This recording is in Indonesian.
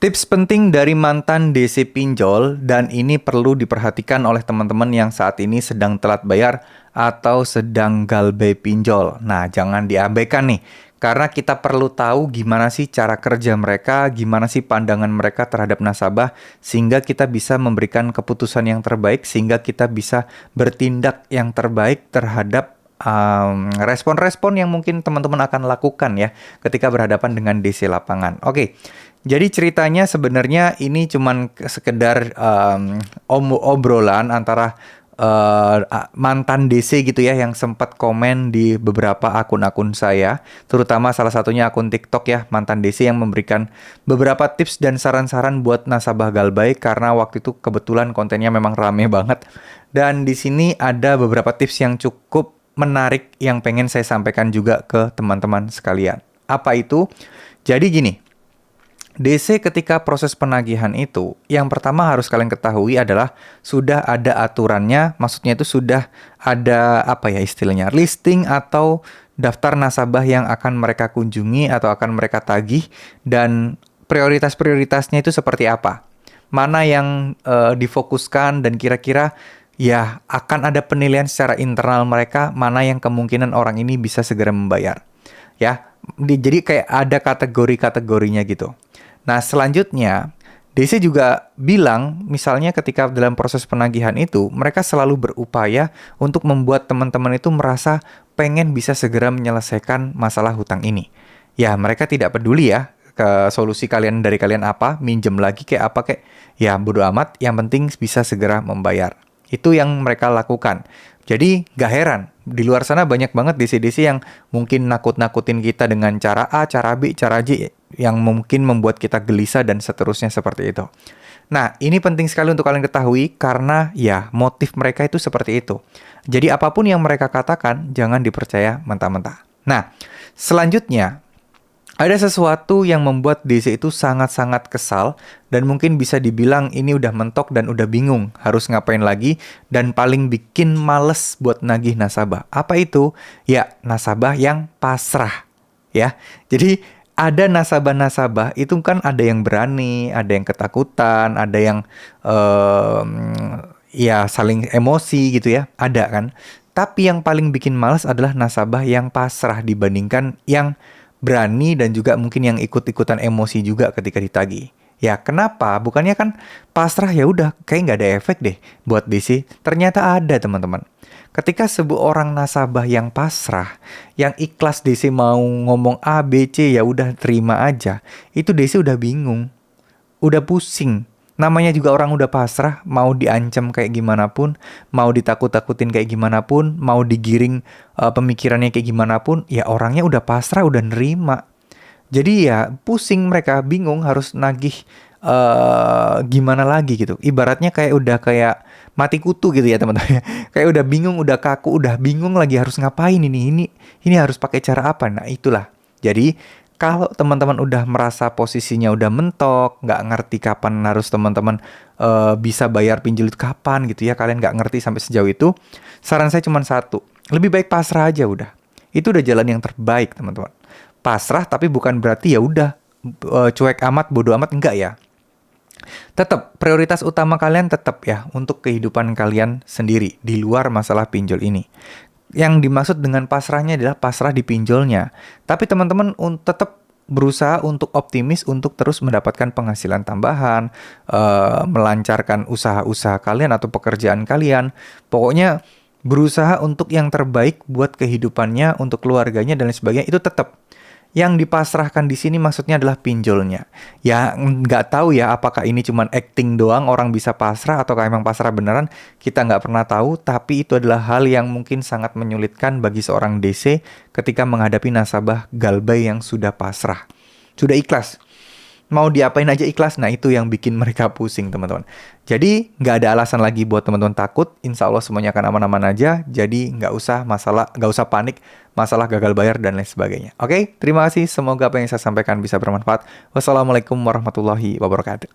Tips penting dari mantan DC pinjol, dan ini perlu diperhatikan oleh teman-teman yang saat ini sedang telat bayar atau sedang galbay pinjol. Nah, jangan diabaikan nih, karena kita perlu tahu gimana sih cara kerja mereka, gimana sih pandangan mereka terhadap nasabah, sehingga kita bisa memberikan keputusan yang terbaik, sehingga kita bisa bertindak yang terbaik terhadap respon-respon yang mungkin teman-teman akan lakukan ya ketika berhadapan dengan DC lapangan. Oke, jadi ceritanya sebenarnya ini cuman sekedar obrolan antara mantan DC gitu ya yang sempat komen di beberapa akun-akun saya, terutama salah satunya akun TikTok ya, mantan DC yang memberikan beberapa tips dan saran-saran buat nasabah galbay karena waktu itu kebetulan kontennya memang rame banget. Dan di sini ada beberapa tips yang cukup menarik yang pengen saya sampaikan juga ke teman-teman sekalian. Apa itu? Jadi gini, DC ketika proses penagihan itu, yang pertama harus kalian ketahui adalah sudah ada aturannya, maksudnya itu sudah ada apa ya istilahnya, listing atau daftar nasabah yang akan mereka kunjungi atau akan mereka tagih, dan prioritas-prioritasnya itu seperti apa. Mana yang difokuskan dan kira-kira ya akan ada penilaian secara internal mereka, mana yang kemungkinan orang ini bisa segera membayar. Ya, jadi kayak ada kategori-kategorinya gitu. Nah, selanjutnya, DC juga bilang, misalnya ketika dalam proses penagihan itu, mereka selalu berupaya untuk membuat teman-teman itu merasa pengen bisa segera menyelesaikan masalah hutang ini. Ya, mereka tidak peduli ya, ke solusi kalian dari kalian apa, minjem lagi kayak apa kayak, ya bodo amat, yang penting bisa segera membayar. Itu yang mereka lakukan. Jadi gak heran, di luar sana banyak banget DC-DC yang mungkin nakut-nakutin kita dengan cara A, cara B, cara J, yang mungkin membuat kita gelisah dan seterusnya seperti itu. Nah, ini penting sekali untuk kalian ketahui karena ya motif mereka itu seperti itu. Jadi apapun yang mereka katakan, jangan dipercaya mentah-mentah. Nah, selanjutnya, ada sesuatu yang membuat DC itu sangat-sangat kesal dan mungkin bisa dibilang ini udah mentok dan udah bingung harus ngapain lagi dan paling bikin males buat nagih nasabah. Apa itu? Ya, nasabah yang pasrah. Ya, jadi ada nasabah-nasabah itu kan ada yang berani, ada yang ketakutan, ada yang ya saling emosi gitu ya, ada kan. Tapi yang paling bikin males adalah nasabah yang pasrah dibandingkan yang berani dan juga mungkin yang ikut-ikutan emosi juga ketika ditagih. Ya kenapa? Bukannya kan pasrah ya udah kayak nggak ada efek deh buat DC. Ternyata ada teman-teman. Ketika seorang nasabah yang pasrah, yang ikhlas DC mau ngomong A, B, C ya udah terima aja. Itu DC udah bingung, udah pusing. Namanya juga orang udah pasrah, mau diancam kayak gimana pun, mau ditakut-takutin kayak gimana pun, mau digiring pemikirannya kayak gimana pun, ya orangnya udah pasrah, udah nerima. Jadi ya pusing mereka, bingung harus nagih gimana lagi gitu. Ibaratnya kayak udah kayak mati kutu gitu ya teman-teman. Kayak udah bingung, udah kaku, udah bingung lagi harus ngapain ini harus pakai cara apa. Nah itulah. Jadi kalau teman-teman udah merasa posisinya udah mentok, nggak ngerti kapan harus teman-teman bisa bayar pinjol itu kapan gitu ya, kalian nggak ngerti sampai sejauh itu, saran saya cuma satu, lebih baik pasrah aja udah. Itu udah jalan yang terbaik teman-teman. Pasrah tapi bukan berarti ya udah cuek amat, bodo amat, enggak ya. Tetap prioritas utama kalian tetap ya untuk kehidupan kalian sendiri di luar masalah pinjol ini. Yang dimaksud dengan pasrahnya adalah pasrah di pinjolnya. Tapi teman-teman tetap berusaha untuk optimis untuk terus mendapatkan penghasilan tambahan, melancarkan usaha-usaha kalian atau pekerjaan kalian. Pokoknya berusaha untuk yang terbaik buat kehidupannya, untuk keluarganya dan lain sebagainya. Itu tetap. Yang dipasrahkan di sini maksudnya adalah pinjolnya. Ya nggak tahu ya apakah ini cuma acting doang orang bisa pasrah ataukah emang pasrah beneran. Kita nggak pernah tahu, tapi itu adalah hal yang mungkin sangat menyulitkan bagi seorang DC ketika menghadapi nasabah galbay yang sudah pasrah. Sudah ikhlas. Mau diapain aja ikhlas, nah itu yang bikin mereka pusing teman-teman. Jadi nggak ada alasan lagi buat teman-teman takut, insya Allah semuanya akan aman-aman aja. Jadi nggak usah panik, masalah gagal bayar dan lain sebagainya. Oke, terima kasih, semoga apa yang saya sampaikan bisa bermanfaat. Wassalamualaikum warahmatullahi wabarakatuh.